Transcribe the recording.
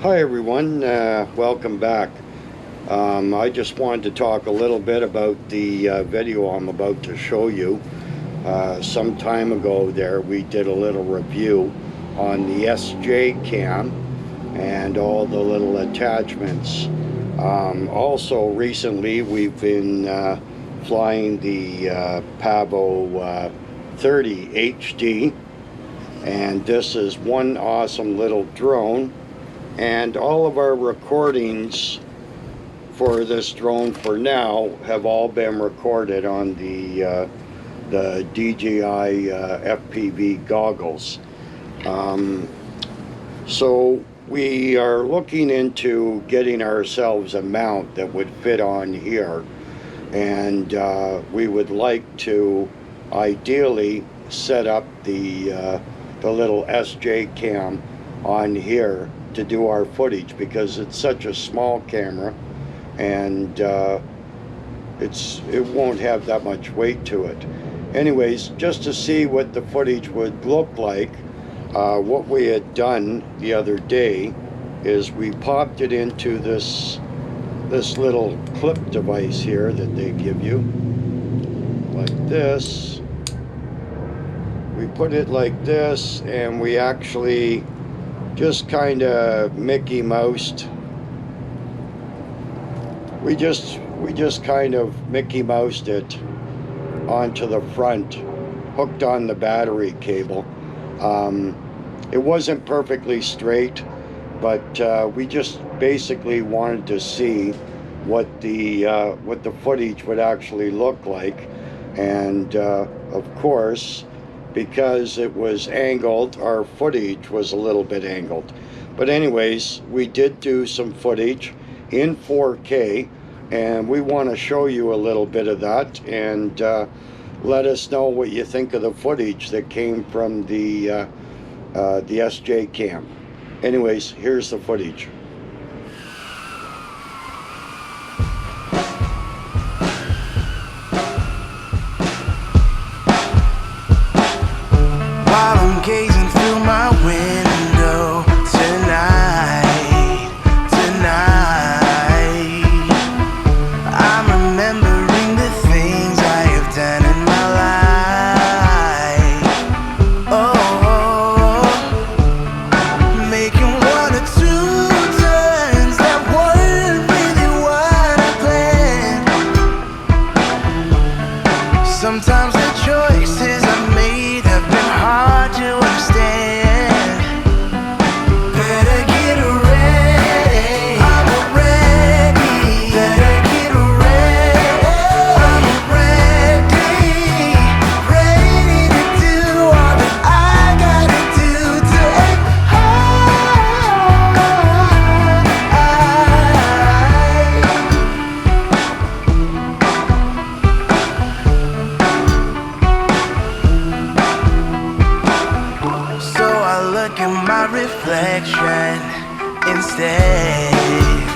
Hi everyone, welcome back. I just wanted to talk a little bit about the video I'm about to show you. Some time ago there we did a little review on the Sjcam and all the little attachments. Also recently we've been flying the Pavo 30 HD, and this is one awesome little drone. And all of our recordings for this drone for now have all been recorded on the DJI FPV goggles. So we are looking into getting ourselves a mount that would fit on here, and we would like to ideally set up the little Sjcam on here to do our footage, because it's such a small camera and it won't have that much weight to it. Anyways, just to see what the footage would look like, what we had done the other day is we popped it into this little clip device here that they give you, like this. We put it like this, and we actually just kind of Mickey Moused. We just kind of Mickey Moused it onto the front, hooked on the battery cable. It wasn't perfectly straight, but we just basically wanted to see what the footage would actually look like, and of course, because it was angled, our footage was a little bit angled. But anyways, we did do some footage in 4K, and we want to show you a little bit of that, and let us know what you think of the footage that came from the Sjcam. Anyways, here's the footage. Gazing through my window tonight, I'm remembering the things I have done in my life. Oh, making one or two turns that weren't really what I planned. Sometimes the choices I made have been hard to understand. Better get ready, I'm ready. Better get ready, I'm ready. Ready to do all that I gotta do So I look at my reflection instead.